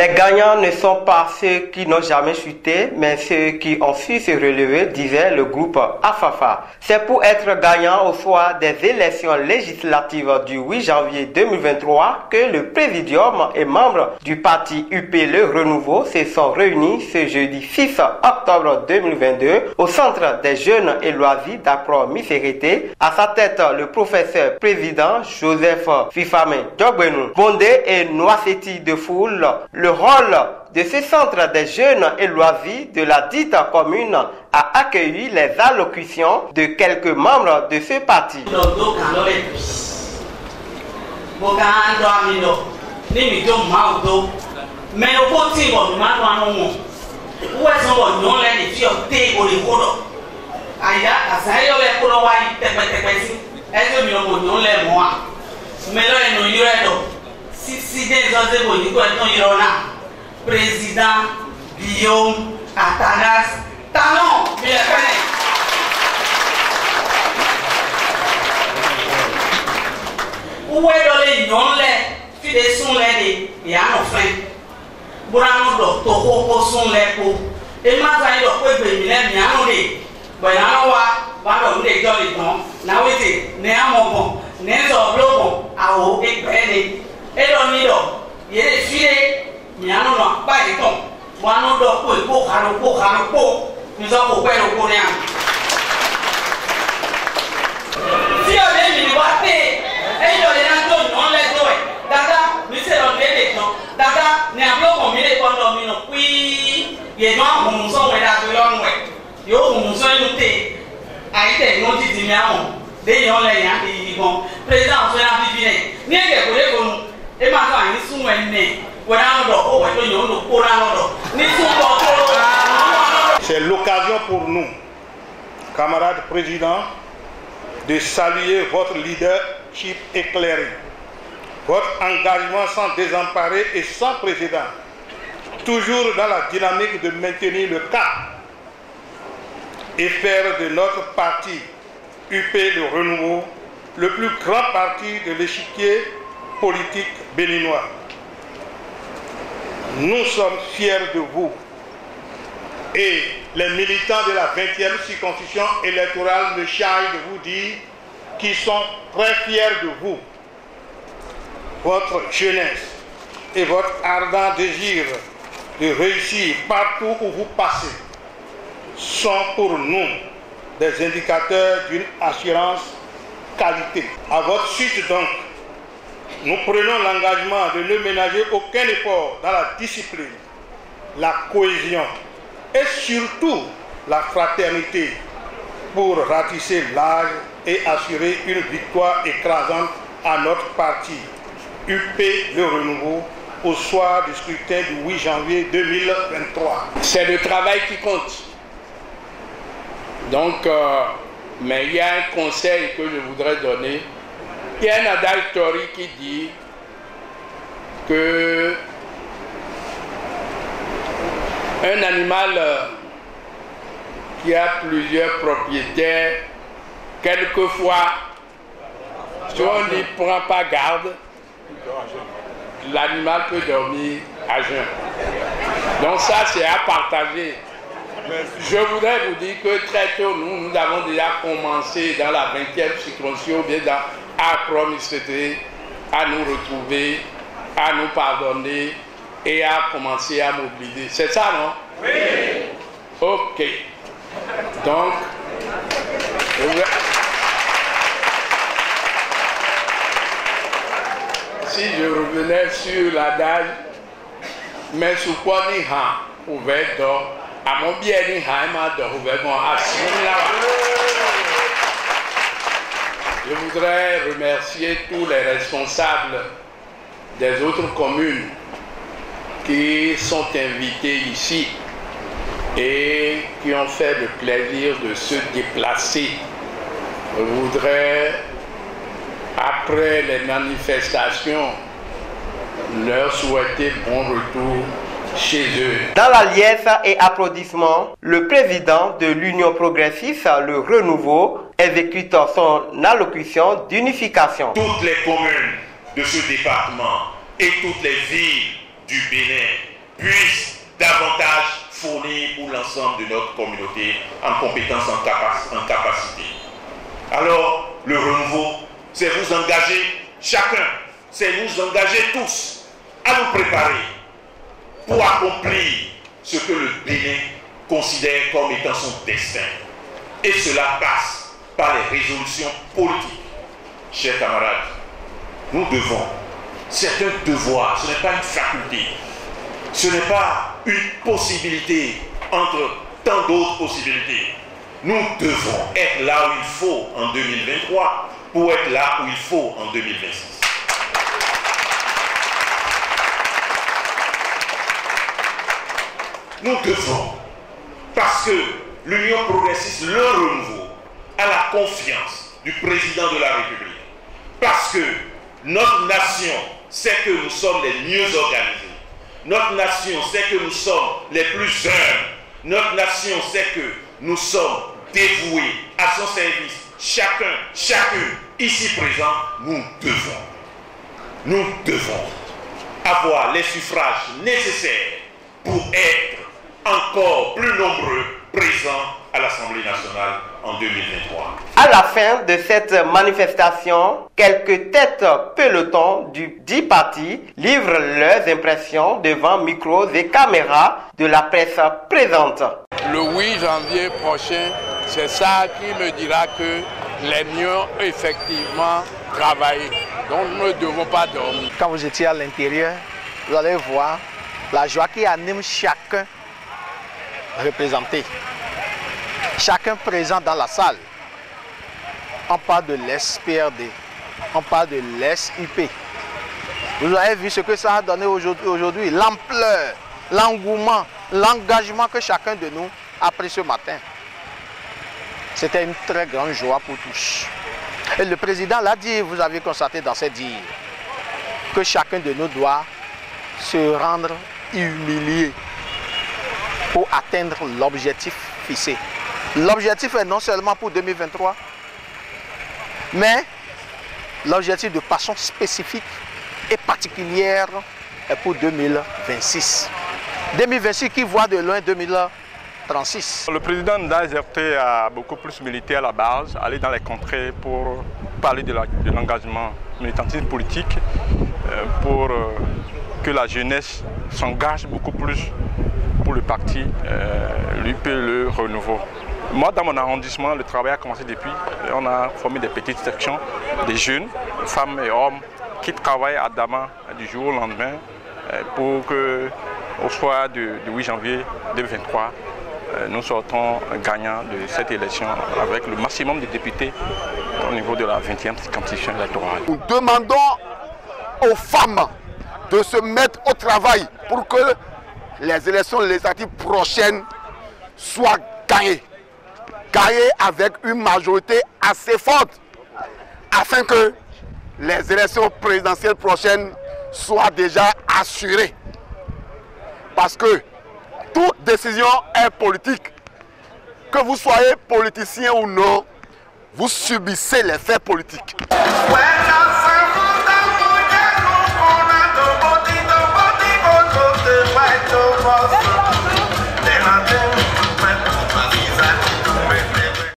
Les gagnants ne sont pas ceux qui n'ont jamais chuté, mais ceux qui ont su se relever, disait le groupe Afafa. C'est pour être gagnant au soir des élections législatives du 8 janvier 2023 que le Présidium et membres du parti UP Le Renouveau se sont réunis ce jeudi 6 octobre 2022 au Centre des Jeunes et Loisirs d'Accra-Misérété. À sa tête, le professeur président Joseph Fifame Djogbenou. Bondé et Noiseti de foule, le rôle de ce centre des jeunes et loisirs de la dite commune a accueilli les allocutions de quelques membres de ce parti. Président Guillaume Atanas Talon, où est le nom les filles sont les et à nos fins. Bourano do toho sont les po. Et maintenant il doit pas venir les miens les. Voilà va dans les jolies non. Na wete ne amon ne zo blobo a o e pele. Et l'on y do. Il est filé. Nous avons pas de temps. Nous avons nous avons si on est mis et il y a des gens qui ont les doigts. D'accord, nous sommes les gens. D'accord, nous avons mis les condominiums. Oui, il y a des gens qui sont là de l'homme. Il y a des gens qui ont été dit des gens qui ont président de la vie. Nous avons et maintenant, ils sont nés. C'est l'occasion pour nous, camarades présidents, de saluer votre leadership éclairé, votre engagement sans désemparer et sans précédent, toujours dans la dynamique de maintenir le cap et faire de notre parti UP Le Renouveau le plus grand parti de l'échiquier politique béninois. Nous sommes fiers de vous et les militants de la 20e circonscription électorale de charge de vous dire qu'ils sont très fiers de vous. Votre jeunesse et votre ardent désir de réussir partout où vous passez sont pour nous des indicateurs d'une assurance qualité. À votre suite donc, nous prenons l'engagement de ne ménager aucun effort dans la discipline, la cohésion et surtout la fraternité pour ratisser l'âge et assurer une victoire écrasante à notre parti UP Le Renouveau au soir du scrutin du 8 janvier 2023. C'est le travail qui compte. Donc, mais il y a un conseil que je voudrais donner. Il y a un adage historique qui dit que un animal qui a plusieurs propriétaires, quelquefois, si on n'y prend pas garde, l'animal peut dormir à jeun. Donc ça, c'est à partager. Je voudrais vous dire que très tôt, nous avons déjà commencé dans la 20e circonscription, bien dans Accra-Misérété, à nous retrouver, à nous pardonner et à commencer à mobiliser. C'est ça, non? Oui. Ok. Donc, si je revenais sur l'adage, mais sous quoi ni ha, ouvert d'or, à mon bien ni ha, m'a d'or, ouvert bon, assis là. Je voudrais remercier tous les responsables des autres communes qui sont invités ici et qui ont fait le plaisir de se déplacer. Je voudrais, après les manifestations, leur souhaiter bon retour chez eux. Dans la liesse et applaudissements, le président de l'Union progressiste, Le Renouveau, exécute son allocution d'unification. Toutes les communes de ce département et toutes les villes du Bénin puisse davantage fournir pour l'ensemble de notre communauté en compétences, en capacité. Alors, le renouveau, c'est vous engager chacun, c'est nous engager tous à nous préparer pour accomplir ce que le Bénin considère comme étant son destin. Et cela passe par les résolutions politiques. Chers camarades, nous devons, c'est un devoir, ce n'est pas une faculté, ce n'est pas une possibilité entre tant d'autres possibilités. Nous devons être là où il faut en 2023 pour être là où il faut en 2026. Nous devons, parce que l'Union progressiste, le renouveau, a la confiance du président de la République. Parce que notre nation sait que nous sommes les mieux organisés. Notre nation sait que nous sommes les plus humbles. Notre nation sait que nous sommes dévoués à son service. Chacun, chacune, ici présent, nous devons avoir les suffrages nécessaires pour être encore plus nombreux présents à l'Assemblée nationale en 2023. À la fin de cette manifestation, quelques têtes pelotons du 10 partis livrent leurs impressions devant micros et caméras de la presse présente. Le 8 janvier prochain, c'est ça qui me dira que les mieux effectivement travaillé. Donc nous ne devons pas dormir. Quand vous étiez à l'intérieur, vous allez voir la joie qui anime chacun représenté. Chacun présent dans la salle. On parle de l'SPRD, on parle de l'SIP. Vous avez vu ce que ça a donné aujourd'hui, l'ampleur, l'engouement, l'engagement que chacun de nous a pris ce matin. C'était une très grande joie pour tous. Et le président l'a dit, vous avez constaté dans ses dires, que chacun de nous doit se rendre humilié pour atteindre l'objectif fixé. L'objectif est non seulement pour 2023, mais l'objectif de façon spécifique et particulière est pour 2026. 2026 qui voit de loin 2036. Le président nous a exhorté à beaucoup plus militer à la base, aller dans les contrées pour parler de l'engagement militantisme politique, pour que la jeunesse s'engage beaucoup plus pour le parti l'UP Le Renouveau. Moi, dans mon arrondissement, le travail a commencé depuis. On a formé des petites sections, des jeunes, femmes et hommes, qui travaillent à Dama du jour au lendemain pour qu'au soir du 8 janvier 2023, nous sortons gagnants de cette élection avec le maximum de députés au niveau de la 20e circonscription électorale. Nous demandons aux femmes de se mettre au travail pour que les élections législatives prochaines soient gagnées. Gagnées avec une majorité assez forte afin que les élections présidentielles prochaines soient déjà assurées. Parce que toute décision est politique. Que vous soyez politicien ou non, vous subissez les faits politiques. Well,